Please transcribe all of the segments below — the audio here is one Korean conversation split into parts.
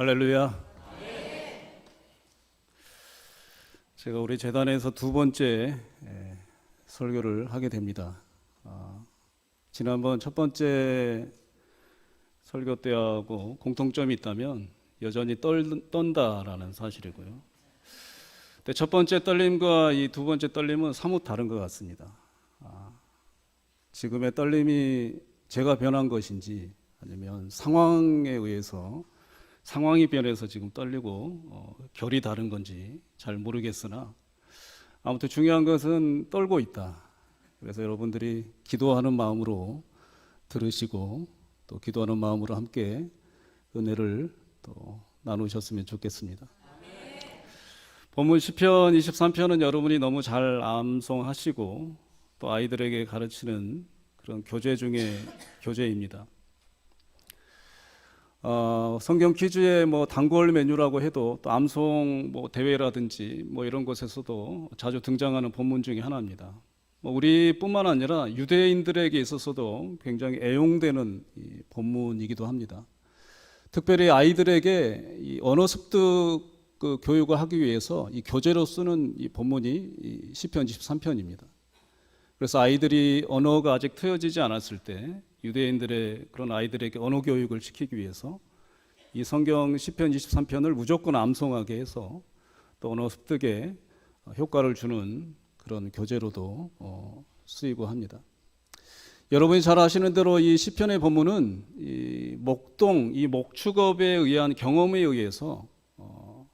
할렐루야. 제가 우리 재단에서 두 번째 설교를 하게 됩니다. 지난번 첫 번째 설교 때하고 공통점이 있다면 여전히 떤다라는 사실이고요. 근데 첫 번째 떨림과 이 두 번째 떨림은 사뭇 다른 것 같습니다. 지금의 떨림이 제가 변한 것인지 아니면 상황이 변해서 지금 떨리고 결이 다른 건지 잘 모르겠으나 아무튼 중요한 것은 떨고 있다. 그래서 여러분들이 기도하는 마음으로 들으시고 또 기도하는 마음으로 함께 은혜를 또 나누셨으면 좋겠습니다. 본문 시편 23편은 여러분이 너무 잘 암송하시고 또 아이들에게 가르치는 그런 교재 중에 교재입니다. 성경 퀴즈의 단골 메뉴라고 해도 또 암송 대회라든지 이런 곳에서도 자주 등장하는 본문 중에 하나입니다. 우리뿐만 아니라 유대인들에게 있어서도 굉장히 애용되는 이 본문이기도 합니다. 특별히 아이들에게 이 언어 습득 교육을 하기 위해서 이 교재로 쓰는 이 본문이 이 시편 23편입니다. 그래서 아이들이 언어가 아직 트여지지 않았을 때 유대인들의 그런 아이들에게 언어 교육을 시키기 위해서 이 성경 시편 23편을 무조건 암송하게 해서 또 언어 습득에 효과를 주는 그런 교재로도 쓰이고 합니다. 여러분이 잘 아시는 대로 이 시편의 본문은 이 목동, 이 목축업에 의한 경험에 의해서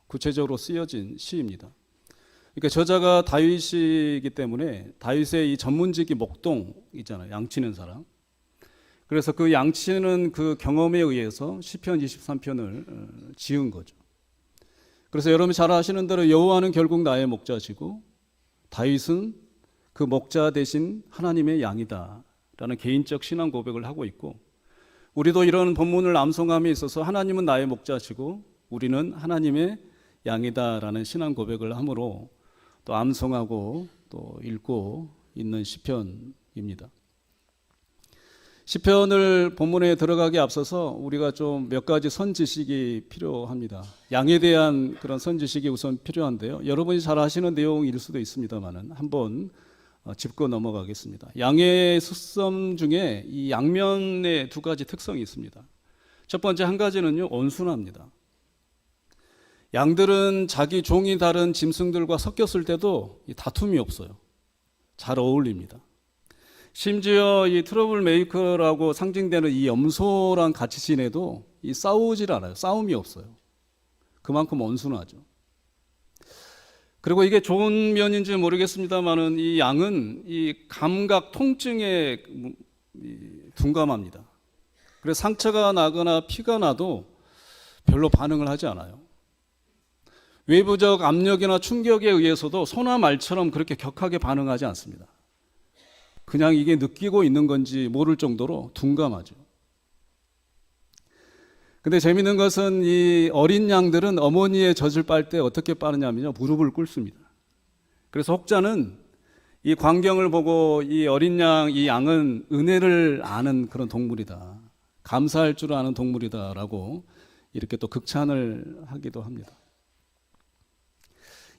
구체적으로 쓰여진 시입니다. 그러니까 저자가 다윗이기 때문에 다윗의 이 전문직이 목동이잖아요. 양치는 사람. 그래서 그 양치는 그 경험에 의해서 시편 23편을 지은 거죠. 그래서 여러분이 잘 아시는 대로 여호와는 결국 나의 목자시고 다윗은 그 목자 대신 하나님의 양이다 라는 개인적 신앙 고백을 하고 있고, 우리도 이런 본문을 암송함에 있어서 하나님은 나의 목자시고 우리는 하나님의 양이다 라는 신앙 고백을 함으로 또 암송하고 또 읽고 있는 시편입니다. 시편을 본문에 들어가기 앞서서 우리가 좀 몇 가지 선지식이 필요합니다. 양에 대한 그런 선지식이 우선 필요한데요. 여러분이 잘 아시는 내용일 수도 있습니다만은 한번 짚고 넘어가겠습니다. 양의 습성 중에 이 양면의 두 가지 특성이 있습니다. 첫 번째 한 가지는요, 온순합니다. 양들은 자기 종이 다른 짐승들과 섞였을 때도 다툼이 없어요. 잘 어울립니다. 심지어 이 트러블 메이커라고 상징되는 이 염소랑 같이 지내도 싸우질 않아요. 싸움이 없어요. 그만큼 온순하죠. 그리고 이게 좋은 면인지 모르겠습니다만은 이 양은 이 감각 통증에 둔감합니다. 그래서 상처가 나거나 피가 나도 별로 반응을 하지 않아요. 외부적 압력이나 충격에 의해서도 소나 말처럼 그렇게 격하게 반응하지 않습니다. 그냥 이게 느끼고 있는 건지 모를 정도로 둔감하죠. 근데 재미있는 것은 이 어린 양들은 어머니의 젖을 빨 때 어떻게 빠느냐면요, 무릎을 꿇습니다. 그래서 혹자는 이 광경을 보고 이 어린 양, 이 양은 은혜를 아는 그런 동물이다, 감사할 줄 아는 동물이다라고 이렇게 또 극찬을 하기도 합니다.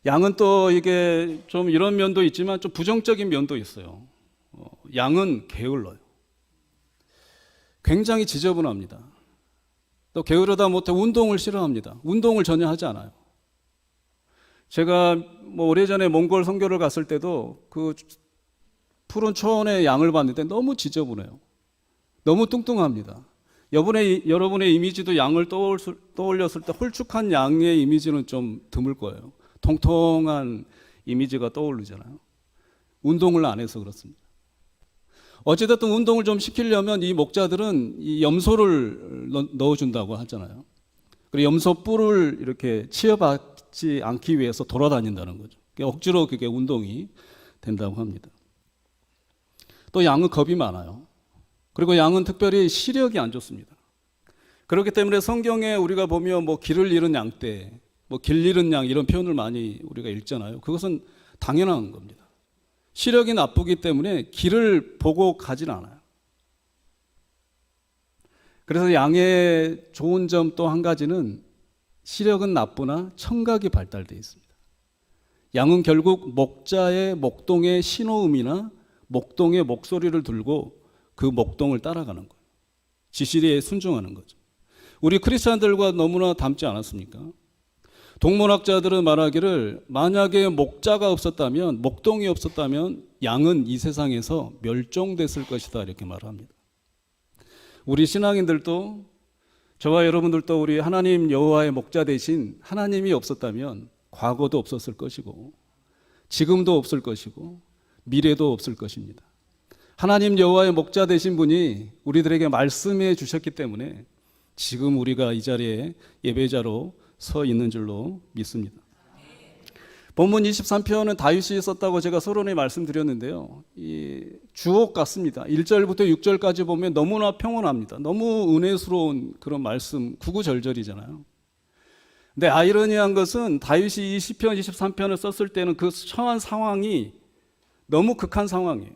양은 또 이게 좀 이런 면도 있지만 좀 부정적인 면도 있어요. 양은 게을러요. 굉장히 지저분합니다. 또 게으르다 못해 운동을 싫어합니다. 운동을 전혀 하지 않아요. 제가 오래전에 몽골 선교를 갔을 때도 그 푸른 초원의 양을 봤는데 너무 지저분해요. 너무 뚱뚱합니다. 여러분의 이미지도 양을 떠올렸을 때 홀쭉한 양의 이미지는 좀 드물 거예요. 통통한 이미지가 떠오르잖아요. 운동을 안 해서 그렇습니다. 어찌됐든 운동을 좀 시키려면 이 목자들은 이 염소를 넣어준다고 하잖아요. 그리고 염소 뿔을 이렇게 치여받지 않기 위해서 돌아다닌다는 거죠. 억지로 그게 운동이 된다고 합니다. 또 양은 겁이 많아요. 그리고 양은 특별히 시력이 안 좋습니다. 그렇기 때문에 성경에 우리가 보면 길을 잃은 양떼, 길 잃은 양 이런 표현을 많이 우리가 읽잖아요. 그것은 당연한 겁니다. 시력이 나쁘기 때문에 길을 보고 가진 않아요. 그래서 양의 좋은 점 또 한 가지는 시력은 나쁘나 청각이 발달되어 있습니다. 양은 결국 목자의 목동의 신호음이나 목동의 목소리를 들고 그 목동을 따라가는 거예요. 지시에 순종하는 거죠. 우리 크리스찬들과 너무나 닮지 않았습니까? 동물학자들은 말하기를 만약에 목자가 없었다면, 목동이 없었다면 양은 이 세상에서 멸종됐을 것이다 이렇게 말합니다. 우리 신앙인들도, 저와 여러분들도 우리 하나님 여호와의 목자 대신 하나님이 없었다면 과거도 없었을 것이고 지금도 없을 것이고 미래도 없을 것입니다. 하나님 여호와의 목자 되신 분이 우리들에게 말씀해 주셨기 때문에 지금 우리가 이 자리에 예배자로 서 있는 줄로 믿습니다. 본문 23편은 다윗이 썼다고 제가 서론에 말씀드렸는데요. 이 주옥 같습니다. 1절부터 6절까지 보면 너무나 평온합니다. 너무 은혜스러운 그런 말씀, 구구절절이잖아요. 근데 아이러니한 것은 다윗이 이 시편 23편을 썼을 때는 그 처한 상황이 너무 극한 상황이에요.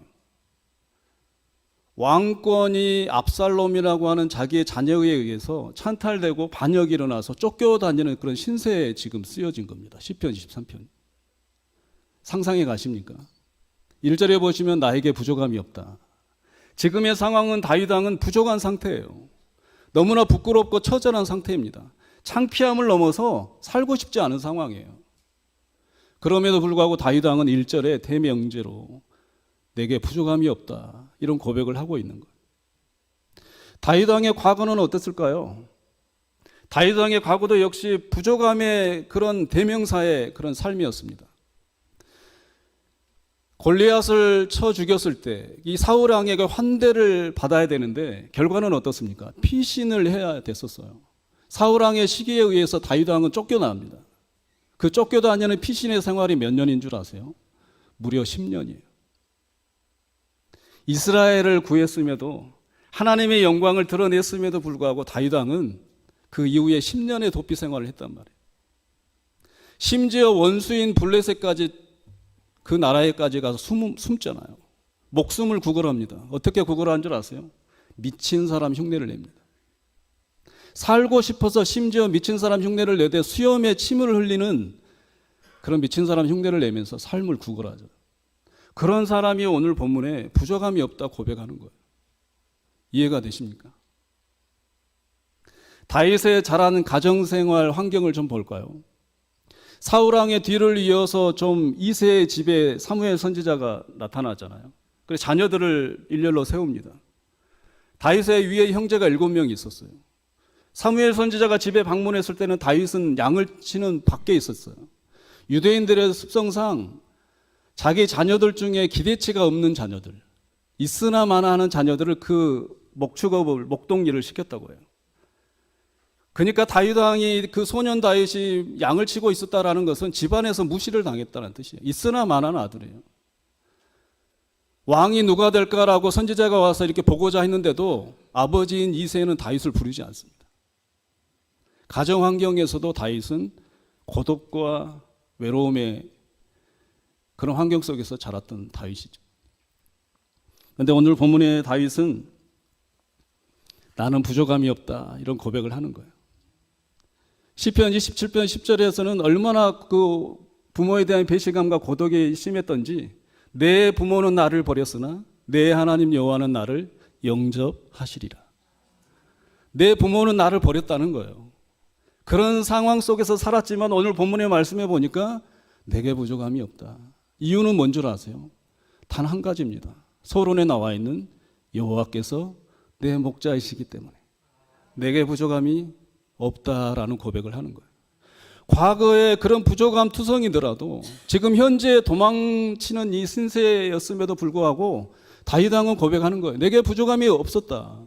왕권이 압살롬이라고 하는 자기의 자녀에 의해서 찬탈되고 반역이 일어나서 쫓겨다니는 그런 신세에 지금 쓰여진 겁니다. 시편 23편. 상상해 가십니까? 1절에 보시면 나에게 부족함이 없다. 지금의 상황은 다윗 왕은 부족한 상태예요. 너무나 부끄럽고 처절한 상태입니다. 창피함을 넘어서 살고 싶지 않은 상황이에요. 그럼에도 불구하고 다윗 왕은 1절에 대명제로 내게 부족함이 없다 이런 고백을 하고 있는 거예요. 다윗 왕의 과거는 어땠을까요? 다윗 왕의 과거도 역시 부족함의 그런 대명사의 그런 삶이었습니다. 골리앗을 쳐 죽였을 때 이 사울 왕에게 환대를 받아야 되는데 결과는 어떻습니까? 피신을 해야 됐었어요. 사울 왕의 시기에 의해서 다윗 왕은 쫓겨납니다. 그 쫓겨다니는 피신의 생활이 몇 년인 줄 아세요? 무려 10년이에요. 이스라엘을 구했음에도 하나님의 영광을 드러냈음에도 불구하고 다윗 왕은 그 이후에 10년의 도피 생활을 했단 말이에요. 심지어 원수인 블레셋까지 그 나라에까지 가서 숨잖아요. 목숨을 구걸합니다. 어떻게 구걸한 줄 아세요? 미친 사람 흉내를 냅니다. 살고 싶어서 심지어 미친 사람 흉내를 내되 수염에 침을 흘리는 그런 미친 사람 흉내를 내면서 삶을 구걸하죠. 그런 사람이 오늘 본문에 부족함이 없다 고백하는 거예요. 이해가 되십니까? 다윗의 자라는 가정생활 환경을 좀 볼까요? 사울 왕의 뒤를 이어서 좀 이새의 집에 사무엘 선지자가 나타나잖아요. 그래서 자녀들을 일렬로 세웁니다. 다윗의 위에 형제가 7명이 있었어요. 사무엘 선지자가 집에 방문했을 때는 다윗은 양을 치는 밖에 있었어요. 유대인들의 습성상 자기 자녀들 중에 기대치가 없는 자녀들, 있으나 마나 하는 자녀들을 그 목축업을, 목동일을 시켰다고 해요. 그러니까 다윗 왕이 그 소년 다윗이 양을 치고 있었다라는 것은 집안에서 무시를 당했다는 뜻이에요. 있으나 마나는 아들이에요. 왕이 누가 될까라고 선지자가 와서 이렇게 보고자 했는데도 아버지인 이새는 다윗을 부르지 않습니다. 가정 환경에서도 다윗은 고독과 외로움의 그런 환경 속에서 자랐던 다윗이죠. 그런데 오늘 본문의 다윗은 나는 부족함이 없다 이런 고백을 하는 거예요. 시편 27편 10절에서는 얼마나 그 부모에 대한 배신감과 고독이 심했던지 내 부모는 나를 버렸으나 내 하나님 여호와는 나를 영접하시리라. 내 부모는 나를 버렸다는 거예요. 그런 상황 속에서 살았지만 오늘 본문의 말씀에 보니까 내게 부족함이 없다. 이유는 뭔 줄 아세요? 단 한 가지입니다. 서론에 나와 있는 여호와께서 내 목자이시기 때문에 내게 부족함이 없다라는 고백을 하는 거예요. 과거에 그런 부족함 투성이더라도 지금 현재 도망치는 이 신세였음에도 불구하고 다윗 왕은 고백하는 거예요. 내게 부족함이 없었다.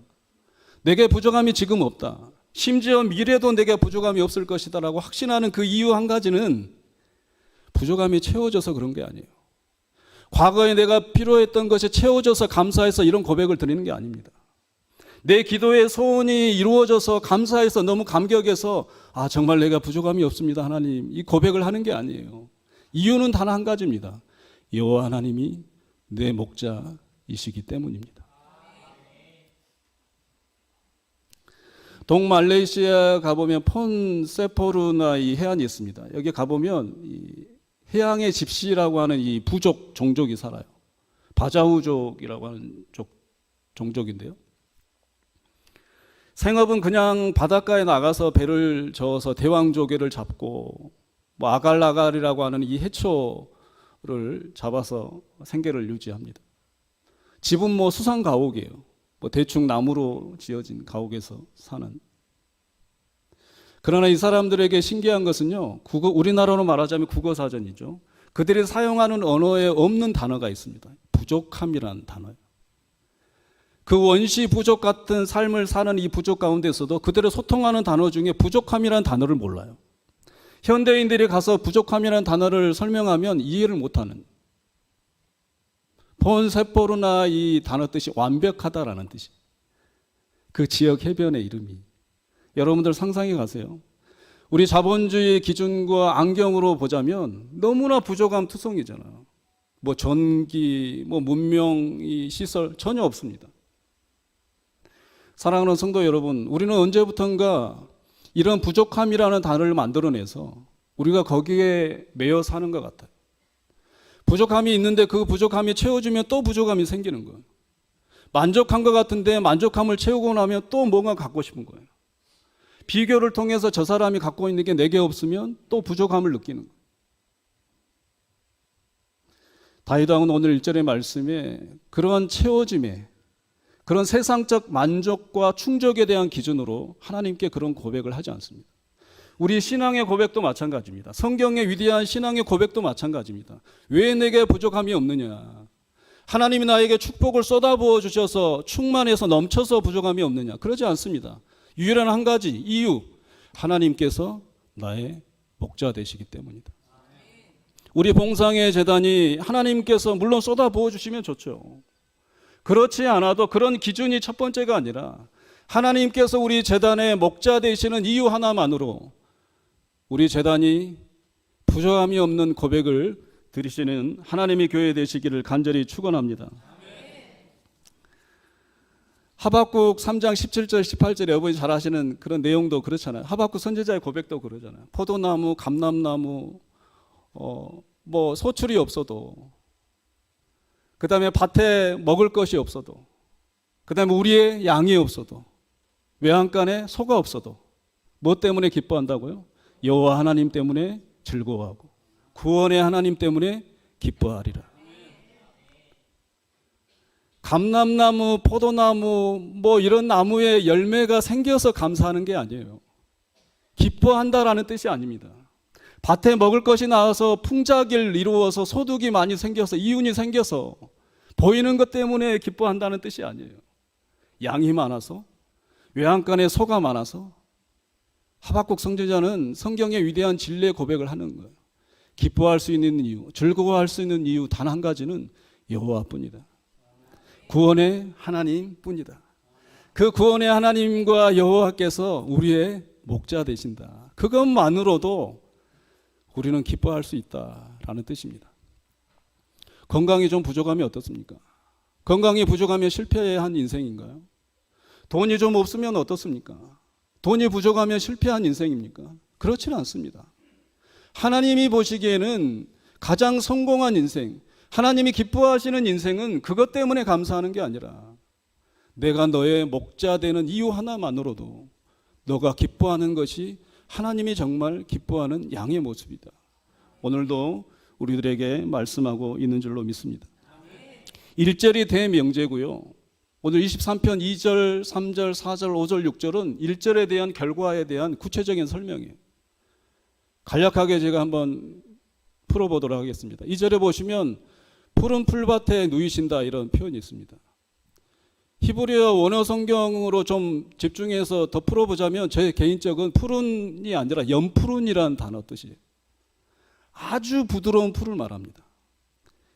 내게 부족함이 지금 없다. 심지어 미래도 내게 부족함이 없을 것이다라고 확신하는 그 이유 한 가지는 부족함이 채워져서 그런 게 아니에요. 과거에 내가 필요했던 것이 채워져서 감사해서 이런 고백을 드리는 게 아닙니다. 내 기도의 소원이 이루어져서 감사해서 너무 감격해서 정말 내가 부족함이 없습니다 하나님 이 고백을 하는 게 아니에요. 이유는 단 한 가지입니다. 여호와 하나님이 내 목자이시기 때문입니다. 동말레이시아 가보면 폰세포르나 이 해안이 있습니다. 여기 가보면 이 해양의 집시라고 하는 이 부족 종족이 살아요. 바자후족이라고 하는 종족인데요. 생업은 그냥 바닷가에 나가서 배를 저어서 대왕조개를 잡고 뭐 아갈라갈이라고 하는 이 해초를 잡아서 생계를 유지합니다. 집은 뭐 수상 가옥이에요. 뭐 대충 나무로 지어진 가옥에서 사는. 그러나 이 사람들에게 신기한 것은요, 우리나라로 말하자면 국어사전이죠. 그들이 사용하는 언어에 없는 단어가 있습니다. 부족함이라는 단어예요. 그 원시 부족 같은 삶을 사는 이 부족 가운데서도 그들의 소통하는 단어 중에 부족함이라는 단어를 몰라요. 현대인들이 가서 부족함이라는 단어를 설명하면 이해를 못하는. 폰세포르나 이 단어 뜻이 완벽하다라는 뜻이. 그 지역 해변의 이름이. 여러분들 상상해 가세요. 우리 자본주의 기준과 안경으로 보자면 너무나 부족함 투성이잖아요. 뭐 전기, 뭐 문명, 이 시설 전혀 없습니다. 사랑하는 성도 여러분, 우리는 언제부턴가 이런 부족함이라는 단어를 만들어내서 우리가 거기에 매여 사는 것 같아요. 부족함이 있는데 그 부족함이 채워지면 또 부족함이 생기는 거예요. 만족한 것 같은데 만족함을 채우고 나면 또 뭔가 갖고 싶은 거예요. 비교를 통해서 저 사람이 갖고 있는 게 내게 없으면 또 부족함을 느끼는 거예요. 다윗 왕은 오늘 1절의 말씀에 그러한 채워짐에 그런 세상적 만족과 충족에 대한 기준으로 하나님께 그런 고백을 하지 않습니다. 우리 신앙의 고백도 마찬가지입니다. 성경의 위대한 신앙의 고백도 마찬가지입니다. 왜 내게 부족함이 없느냐? 하나님이 나에게 축복을 쏟아부어 주셔서 충만해서 넘쳐서 부족함이 없느냐? 그러지 않습니다. 유일한 한 가지 이유, 하나님께서 나의 목자 되시기 때문이다. 우리 봉상의 제단이 하나님께서 물론 쏟아부어 주시면 좋죠. 그렇지 않아도 그런 기준이 첫 번째가 아니라 하나님께서 우리 제단의 목자 되시는 이유 하나만으로 우리 제단이 부족함이 없는 고백을 드리시는 하나님의 교회 되시기를 간절히 축원합니다. 하박국 3장 17절 18절에 여러분이 잘 아시는 그런 내용도 그렇잖아요. 하박국 선지자의 고백도 그러잖아요. 포도나무, 감람나무, 뭐 소출이 없어도, 그 다음에 밭에 먹을 것이 없어도, 그 다음에 우리의 양이 없어도, 외양간에 소가 없어도 뭐 때문에 기뻐한다고요? 여호와 하나님 때문에 즐거워하고 구원의 하나님 때문에 기뻐하리라. 감람나무, 포도나무 뭐 이런 나무에 열매가 생겨서 감사하는 게 아니에요. 기뻐한다라는 뜻이 아닙니다. 밭에 먹을 것이 나와서 풍작을 이루어서 소득이 많이 생겨서 이윤이 생겨서 보이는 것 때문에 기뻐한다는 뜻이 아니에요. 양이 많아서, 외양간에 소가 많아서. 하박국 선지자는 성경의 위대한 진리의 고백을 하는 거예요. 기뻐할 수 있는 이유, 즐거워할 수 있는 이유 단 한 가지는 여호와뿐이다. 구원의 하나님뿐이다. 그 구원의 하나님과 여호와께서 우리의 목자 되신다. 그것만으로도 우리는 기뻐할 수 있다라는 뜻입니다. 건강이 좀 부족하면 어떻습니까? 건강이 부족하면 실패한 인생인가요? 돈이 좀 없으면 어떻습니까? 돈이 부족하면 실패한 인생입니까? 그렇지는 않습니다. 하나님이 보시기에는 가장 성공한 인생, 하나님이 기뻐하시는 인생은 그것 때문에 감사하는 게 아니라 내가 너의 목자 되는 이유 하나만으로도 너가 기뻐하는 것이 하나님이 정말 기뻐하는 양의 모습이다. 오늘도 우리들에게 말씀하고 있는 줄로 믿습니다. 1절이 대명제고요. 오늘 23편 2절, 3절, 4절, 5절, 6절은 1절에 대한 결과에 대한 구체적인 설명이에요. 간략하게 제가 한번 풀어보도록 하겠습니다. 2절에 보시면 푸른 풀밭에 누이신다 이런 표현이 있습니다. 히브리어 원어 성경으로 좀 집중해서 더 풀어보자면 제 개인적은 푸른이 아니라 연푸른이라는 단어 뜻이에요. 아주 부드러운 풀을 말합니다.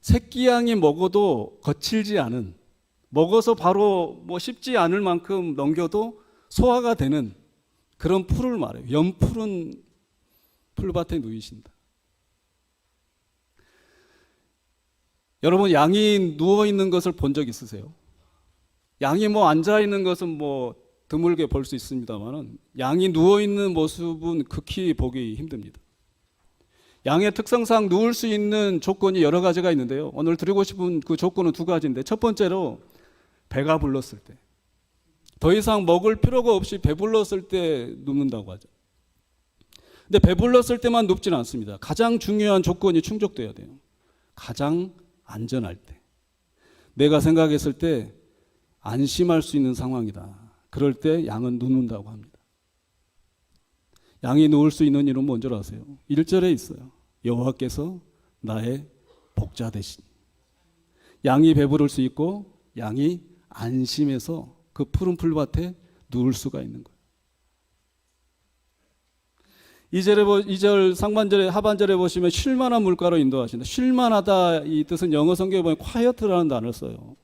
새끼양이 먹어도 거칠지 않은, 먹어서 바로 뭐 씹지 않을 만큼 넘겨도 소화가 되는 그런 풀을 말해요. 연푸른 풀밭에 누이신다. 여러분, 양이 누워 있는 것을 본 적 있으세요? 양이 뭐 앉아 있는 것은 뭐 드물게 볼 수 있습니다만 양이 누워있는 모습은 극히 보기 힘듭니다. 양의 특성상 누울 수 있는 조건이 여러 가지가 있는데요. 오늘 드리고 싶은 그 조건은 두 가지인데, 첫 번째로 배가 불렀을 때, 더 이상 먹을 필요가 없이 배불렀을 때 눕는다고 하죠. 근데 배불렀을 때만 눕지는 않습니다. 가장 중요한 조건이 충족돼야 돼요. 가장 안전할 때, 내가 생각했을 때 안심할 수 있는 상황이다. 그럴 때 양은 눕는다고 합니다. 양이 누울 수 있는 이유는 뭔지 아세요? 1절에 있어요. 여호와께서 나의 복자 되시니. 양이 배부를 수 있고 양이 안심해서 그 푸른 풀밭에 누울 수가 있는 거예요. 2절 상반절에 하반절에 보시면 쉴만한 물가로 인도하신다. 쉴만하다 이 뜻은 영어 성경에 보면 quiet라는 단어를 써요.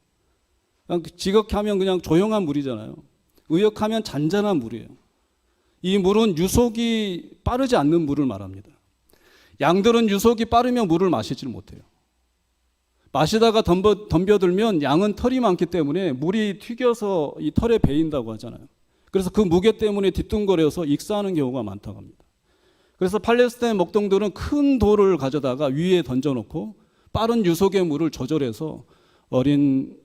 그냥 지극하면 그냥 조용한 물이잖아요. 의역하면 잔잔한 물이에요. 이 물은 유속이 빠르지 않는 물을 말합니다. 양들은 유속이 빠르면 물을 마시질 못해요. 마시다가 덤벼들면 양은 털이 많기 때문에 물이 튀겨서 이 털에 배인다고 하잖아요. 그래서 그 무게 때문에 뒤뚱거려서 익사하는 경우가 많다고 합니다. 그래서 팔레스타인 목동들은 큰 돌을 가져다가 위에 던져놓고 빠른 유속의 물을 조절해서 어린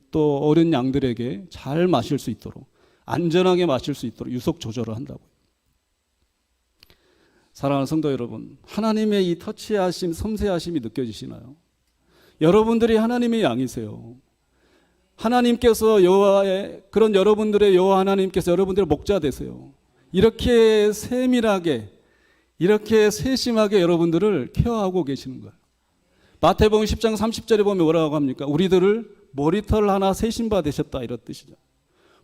양들에게 잘 마실 수 있도록, 안전하게 마실 수 있도록 유속 조절을 한다고요. 사랑하는 성도 여러분, 하나님의 이 터치하심, 섬세하심이 느껴지시나요? 여러분들이 하나님의 양이세요. 하나님께서 그런 여러분들의 여호와 하나님께서 여러분들의 목자 되세요. 이렇게 세밀하게, 이렇게 세심하게 여러분들을 케어하고 계시는 거예요. 마태복음 10장 30절에 보면 뭐라고 합니까? 우리들을 머리털 하나 세신 바 되셨다, 이런 뜻이죠.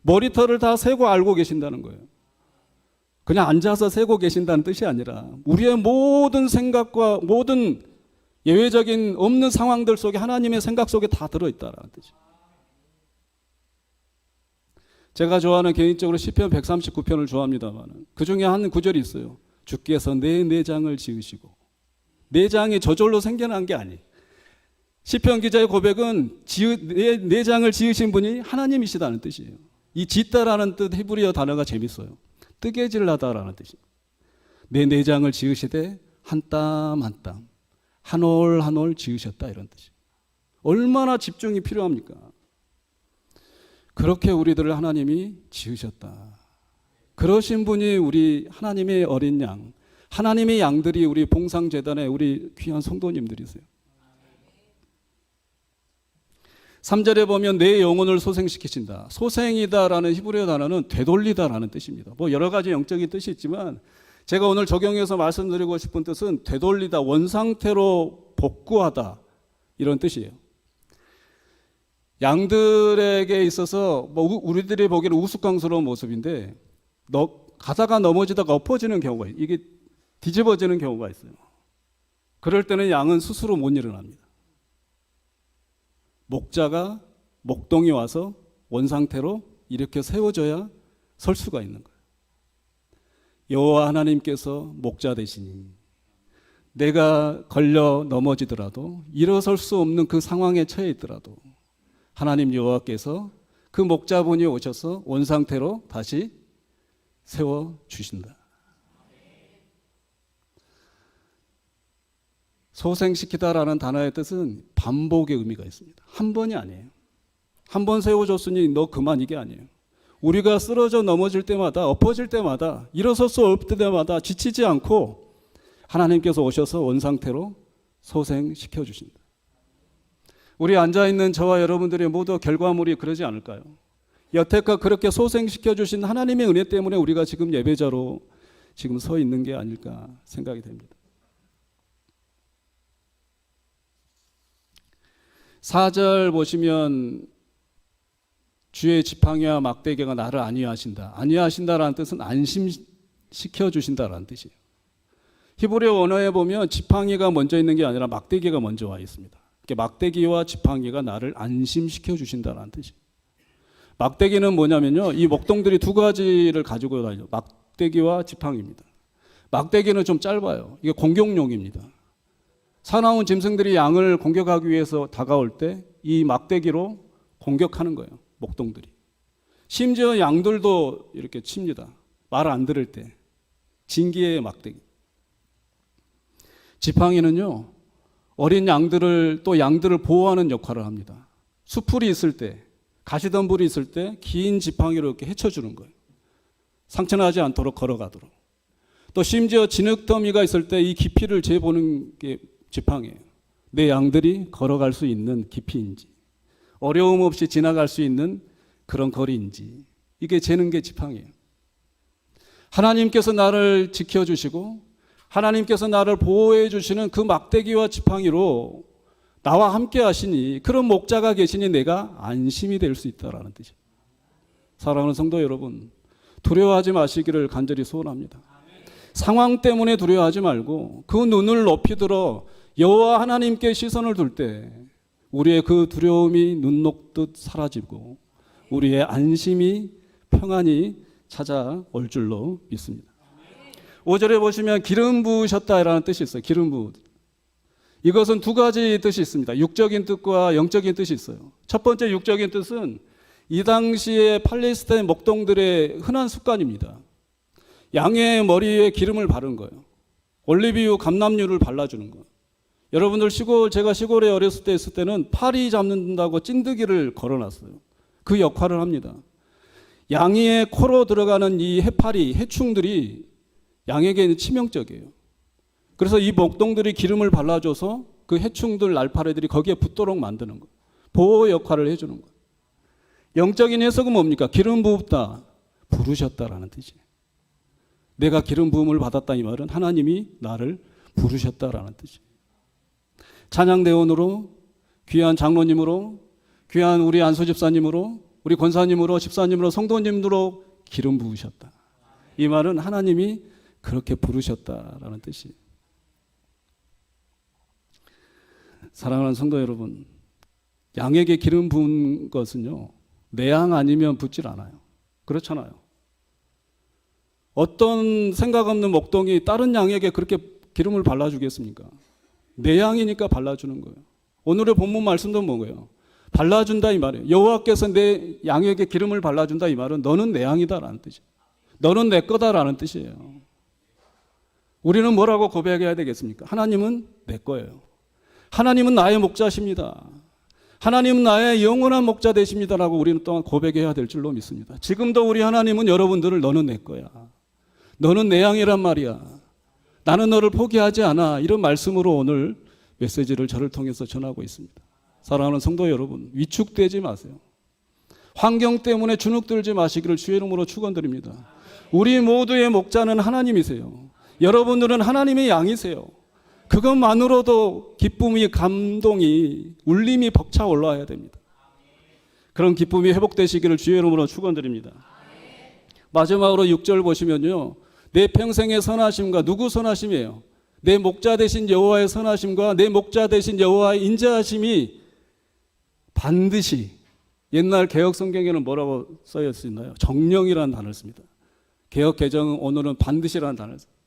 머리털을 다 세고 알고 계신다는 거예요. 그냥 앉아서 세고 계신다는 뜻이 아니라 우리의 모든 생각과 모든 예외적인 없는 상황들 속에 하나님의 생각 속에 다 들어있다라는 뜻이에요. 제가 좋아하는 개인적으로 시편 139편을 좋아합니다만 그 중에 한 구절이 있어요. 주께서 내 내장을 지으시고. 내장이 저절로 생겨난 게 아니에요. 시편 기자의 고백은 내 내장을 지으신 분이 하나님이시다는 뜻이에요. 이 짓다라는 뜻 히브리어 단어가 재밌어요. 뜨개질하다라는 뜻입니다. 내 내장을 지으시되 한 땀 한 땀, 한 올 한 올 지으셨다, 이런 뜻이에요. 얼마나 집중이 필요합니까? 그렇게 우리들을 하나님이 지으셨다. 그러신 분이 우리 하나님의 어린 양, 하나님의 양들이 우리 봉상재단의 우리 귀한 성도님들이세요. 3절에 보면 내 영혼을 소생시키신다. 소생이다라는 히브리어 단어는 되돌리다라는 뜻입니다. 뭐 여러 가지 영적인 뜻이 있지만 제가 오늘 적용해서 말씀드리고 싶은 뜻은 되돌리다, 원상태로 복구하다, 이런 뜻이에요. 양들에게 있어서 뭐 우리들이 보기에는 우스꽝스러운 모습인데 가다가 넘어지다가 엎어지는 경우가 있어요. 이게 뒤집어지는 경우가 있어요. 그럴 때는 양은 스스로 못 일어납니다. 목자가 목동에 와서 원상태로 이렇게 세워져야 설 수가 있는 거예요. 여호와 하나님께서 목자 되시니 내가 걸려 넘어지더라도 일어설 수 없는 그 상황에 처해 있더라도 하나님 여호와께서 그 목자분이 오셔서 원상태로 다시 세워주신다. 소생시키다라는 단어의 뜻은 반복의 의미가 있습니다. 한 번이 아니에요. 한 번 세워줬으니 너 그만, 이게 아니에요. 우리가 쓰러져 넘어질 때마다, 엎어질 때마다, 일어설 수 없을 때마다 지치지 않고 하나님께서 오셔서 원상태로 소생시켜 주신다. 우리 앉아있는 저와 여러분들의 모두 결과물이 그러지 않을까요? 여태껏 그렇게 소생시켜 주신 하나님의 은혜 때문에 우리가 지금 예배자로 지금 서 있는 게 아닐까 생각이 됩니다. 4절 보시면 주의 지팡이와 막대기가 나를 안위하신다. 안위하신다라는 뜻은 안심시켜 주신다라는 뜻이에요. 히브리어 원어에 보면 지팡이가 먼저 있는 게 아니라 막대기가 먼저 와 있습니다. 막대기와 지팡이가 나를 안심시켜 주신다라는 뜻이에요. 막대기는 뭐냐면요, 이 목동들이 두 가지를 가지고 다녀요. 막대기와 지팡이입니다. 막대기는 좀 짧아요. 이게 공격용입니다. 사나운 짐승들이 양을 공격하기 위해서 다가올 때 이 막대기로 공격하는 거예요. 목동들이. 심지어 양들도 이렇게 칩니다. 말 안 들을 때. 징계의 막대기. 지팡이는요, 어린 양들을 또 양들을 보호하는 역할을 합니다. 수풀이 있을 때, 가시덤불이 있을 때 긴 지팡이로 이렇게 헤쳐주는 거예요. 상처나지 않도록 걸어가도록. 또 심지어 진흙더미가 있을 때 이 깊이를 재보는 게 지팡이에요. 내 양들이 걸어갈 수 있는 깊이인지, 어려움 없이 지나갈 수 있는 그런 거리인지, 이게 재는 게 지팡이에요. 하나님께서 나를 지켜주시고 하나님께서 나를 보호해 주시는 그 막대기와 지팡이로 나와 함께 하시니, 그런 목자가 계시니 내가 안심이 될 수 있다라는 뜻이에요. 사랑하는 성도 여러분, 두려워하지 마시기를 간절히 소원합니다. 상황 때문에 두려워하지 말고 그 눈을 높이 들어 여호와 하나님께 시선을 둘 때 우리의 그 두려움이 눈 녹듯 사라지고 우리의 안심이 평안히 찾아올 줄로 믿습니다. 5절에 보시면 기름 부으셨다라는 뜻이 있어요. 기름 부으. 이것은 두 가지 뜻이 있습니다. 육적인 뜻과 영적인 뜻이 있어요. 첫 번째 육적인 뜻은 이 당시에 팔레스타인 목동들의 흔한 습관입니다. 양의 머리에 기름을 바른 거예요. 올리브유, 감람유를 발라주는 거예요. 여러분들 제가 시골에 어렸을 때 있을 때는 파리 잡는다고 찐득이를 걸어놨어요. 그 역할을 합니다. 양의 코로 들어가는 이 해파리, 해충들이 양에게는 치명적이에요. 그래서 이 목동들이 기름을 발라줘서 그 해충들, 날파리들이 거기에 붙도록 만드는 거예요. 보호 역할을 해주는 거예요. 영적인 해석은 뭡니까? 기름 부었다, 부르셨다라는 뜻이에요. 내가 기름 부음을 받았다, 이 말은 하나님이 나를 부르셨다라는 뜻이에요. 찬양대원으로, 귀한 장로님으로, 귀한 우리 안수 집사님으로, 우리 권사님으로, 집사님으로, 성도님으로 기름 부으셨다. 이 말은 하나님이 그렇게 부르셨다라는 뜻이에요. 사랑하는 성도 여러분, 양에게 기름 부은 것은요, 내 양 아니면 붙질 않아요. 그렇잖아요. 어떤 생각 없는 목동이 다른 양에게 그렇게 기름을 발라주겠습니까? 내 양이니까 발라주는 거예요. 오늘의 본문 말씀도 뭐예요? 발라준다 이 말이에요. 여호와께서 내 양에게 기름을 발라준다 이 말은 너는 내 양이다라는 뜻이에요. 너는 내 거다라는 뜻이에요. 우리는 뭐라고 고백해야 되겠습니까? 하나님은 내 거예요. 하나님은 나의 목자십니다. 하나님은 나의 영원한 목자 되십니다라고 우리는 또한 고백해야 될 줄로 믿습니다. 지금도 우리 하나님은 여러분들을 너는 내 거야, 너는 내 양이란 말이야, 나는 너를 포기하지 않아, 이런 말씀으로 오늘 메시지를 저를 통해서 전하고 있습니다. 사랑하는 성도 여러분, 위축되지 마세요. 환경 때문에 주눅들지 마시기를 주의 이름으로 축원드립니다. 우리 모두의 목자는 하나님이세요. 여러분들은 하나님의 양이세요. 그것만으로도 기쁨이, 감동이, 울림이 벅차 올라와야 됩니다. 그런 기쁨이 회복되시기를 주의 이름으로 축원드립니다. 마지막으로 6절 보시면요, 내 평생의 선하심과, 누구 선하심이에요? 내 목자 되신 여호와의 선하심과 내 목자 되신 여호와의 인자하심이 반드시, 옛날 개혁 성경에는 뭐라고 써여 있나요? 정령이라는 단어를 씁니다. 개혁 개정은 오늘은 반드시라는 단어를 씁니다.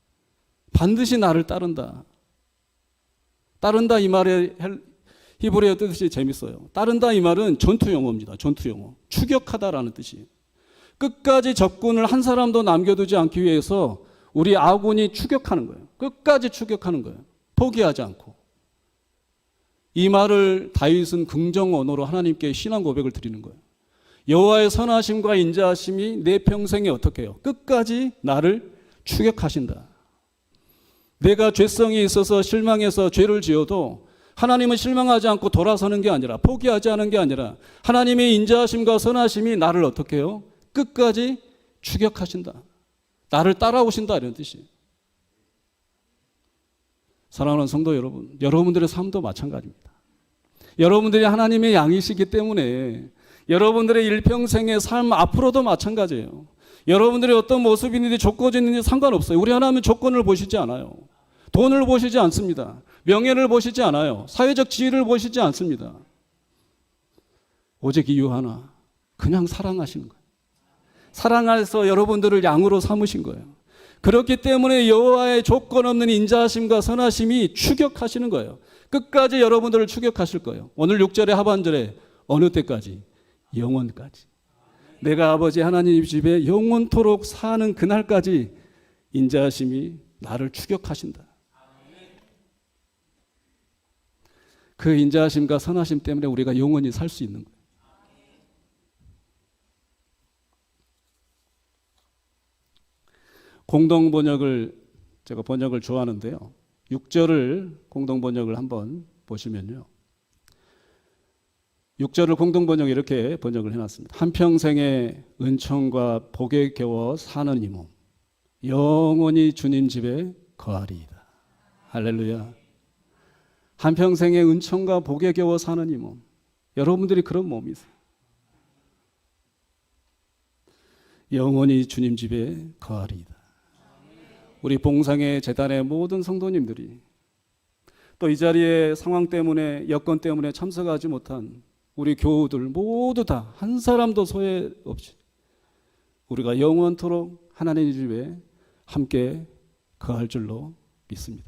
반드시 나를 따른다. 따른다 이 말의 히브리어 뜻이 재밌어요. 따른다 이 말은 전투 용어입니다. 전투 용어. 추격하다라는 뜻이에요. 끝까지 적군을 한 사람도 남겨두지 않기 위해서 우리 아군이 추격하는 거예요. 끝까지 추격하는 거예요. 포기하지 않고. 이 말을 다윗은 긍정 언어로 하나님께 신앙 고백을 드리는 거예요. 여호와의 선하심과 인자하심이 내 평생에 어떻게 해요? 끝까지 나를 추격하신다. 내가 죄성이 있어서 실망해서 죄를 지어도 하나님은 실망하지 않고 돌아서는 게 아니라, 포기하지 않은 게 아니라 하나님의 인자하심과 선하심이 나를 어떻게 해요? 끝까지 추격하신다. 나를 따라오신다, 이런 뜻이에요. 사랑하는 성도 여러분, 여러분들의 삶도 마찬가지입니다. 여러분들이 하나님의 양이시기 때문에 여러분들의 일평생의 삶 앞으로도 마찬가지예요. 여러분들이 어떤 모습이든지 조건이든지 상관없어요. 우리 하나님은 조건을 보시지 않아요. 돈을 보시지 않습니다. 명예를 보시지 않아요. 사회적 지위를 보시지 않습니다. 오직 이유 하나, 그냥 사랑하시는 거예요. 사랑해서 여러분들을 양으로 삼으신 거예요. 그렇기 때문에 여호와의 조건 없는 인자하심과 선하심이 추격하시는 거예요. 끝까지 여러분들을 추격하실 거예요. 오늘 6절의 하반절에 어느 때까지? 영원까지. 내가 아버지 하나님 집에 영원토록 사는 그날까지 인자하심이 나를 추격하신다. 그 인자하심과 선하심 때문에 우리가 영원히 살 수 있는 거예요. 공동 번역을 제가 번역을 좋아하는데요. 6절을 공동 번역을 한번 보시면요. 6절을 공동 번역 이렇게 번역을 해놨습니다. 한평생의 은총과 복에 겨워 사는 이 몸 영원히 주님 집에 거하리이다. 할렐루야. 한평생의 은총과 복에 겨워 사는 이 몸. 여러분들이 그런 몸이세요. 영원히 주님 집에 거하리이다. 우리 봉상의 재단의 모든 성도님들이 또 이 자리에 상황 때문에 여건 때문에 참석하지 못한 우리 교우들 모두 다 한 사람도 소외 없이 우리가 영원토록 하나님 집에 함께 거할 줄로 믿습니다.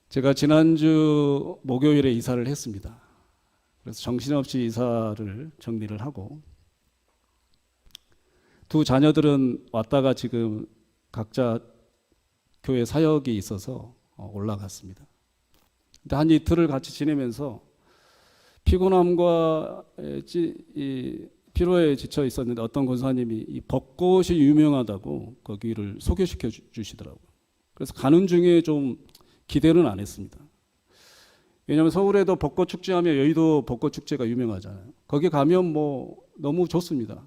제가 지난주 목요일에 이사를 했습니다. 그래서 정신없이 이사를 정리를 하고 두 자녀들은 왔다가 지금 각자 교회 사역이 있어서 올라갔습니다. 근데 한 이틀을 같이 지내면서 피곤함과 피로에 지쳐 있었는데 어떤 권사님이 이 벚꽃이 유명하다고 거기를 소개시켜 주시더라고요. 그래서 가는 중에 좀 기대는 안 했습니다. 왜냐하면 서울에도 벚꽃 축제하면 여의도 벚꽃 축제가 유명하잖아요. 거기 가면 뭐 너무 좋습니다.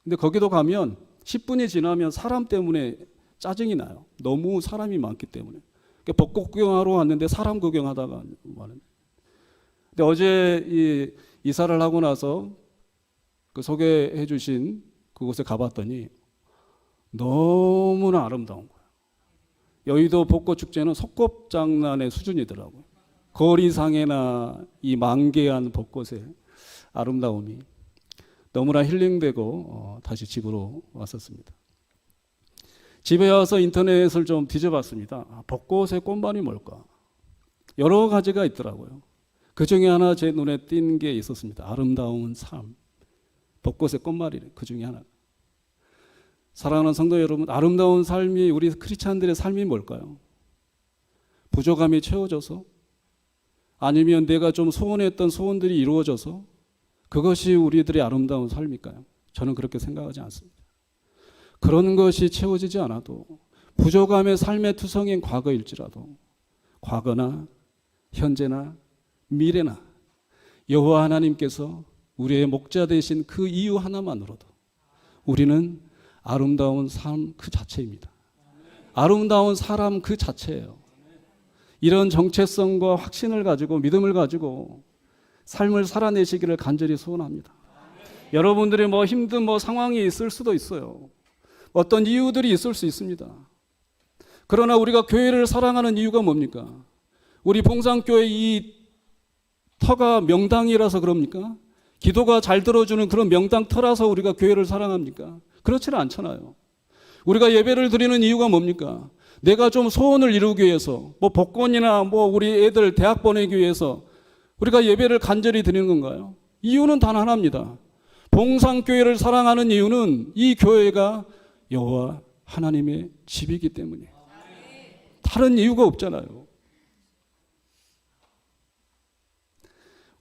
근데 거기도 가면 10분이 지나면 사람 때문에 짜증이 나요. 너무 사람이 많기 때문에. 그러니까 벚꽃 구경하러 왔는데 사람 구경하다가 많은. 근데 어제 이사를 하고 나서 그 소개해 주신 그곳에 가봤더니 너무나 아름다운 거예요. 여의도 벚꽃 축제는 소꿉장난의 수준이더라고요. 거리상에나 이 만개한 벚꽃의 아름다움이 너무나 힐링되고 다시 집으로 왔었습니다. 집에 와서 인터넷을 좀 뒤져봤습니다. 벚꽃의 꽃말이 뭘까? 여러 가지가 있더라고요. 그 중에 하나 제 눈에 띈 게 있었습니다. 아름다운 삶. 벚꽃의 꽃말이래. 그 중에 하나. 사랑하는 성도 여러분, 아름다운 삶이 우리 크리스찬들의 삶이 뭘까요? 부족함이 채워져서 아니면 내가 좀 소원했던 소원들이 이루어져서 그것이 우리들의 아름다운 삶일까요? 저는 그렇게 생각하지 않습니다. 그런 것이 채워지지 않아도 부족함의 삶의 투성인 과거일지라도 과거나 현재나 미래나 여호와 하나님께서 우리의 목자 되신 그 이유 하나만으로도 우리는 아름다운 삶 그 자체입니다. 아름다운 사람 그 자체예요. 이런 정체성과 확신을 가지고 믿음을 가지고 삶을 살아내시기를 간절히 소원합니다. 여러분들이 뭐 힘든 상황이 있을 수도 있어요. 어떤 이유들이 있을 수 있습니다. 그러나 우리가 교회를 사랑하는 이유가 뭡니까? 우리 봉상교회 이 터가 명당이라서 그럽니까? 기도가 잘 들어주는 그런 명당 터라서 우리가 교회를 사랑합니까? 그렇지는 않잖아요. 우리가 예배를 드리는 이유가 뭡니까? 내가 좀 소원을 이루기 위해서 복권이나 우리 애들 대학 보내기 위해서 우리가 예배를 간절히 드리는 건가요? 이유는 단 하나입니다. 봉상교회를 사랑하는 이유는 이 교회가 여호와 하나님의 집이기 때문에 다른 이유가 없잖아요.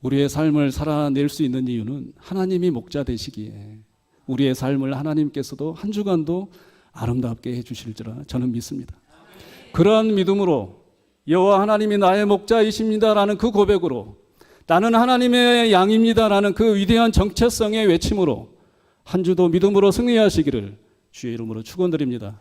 우리의 삶을 살아낼 수 있는 이유는 하나님이 목자 되시기에 우리의 삶을 하나님께서도 한 주간도 아름답게 해주실 줄 저는 믿습니다. 그러한 믿음으로 여호와 하나님이 나의 목자이십니다라는 그 고백으로 나는 하나님의 양입니다라는 그 위대한 정체성의 외침으로 한 주도 믿음으로 승리하시기를 주의 이름으로 축원드립니다.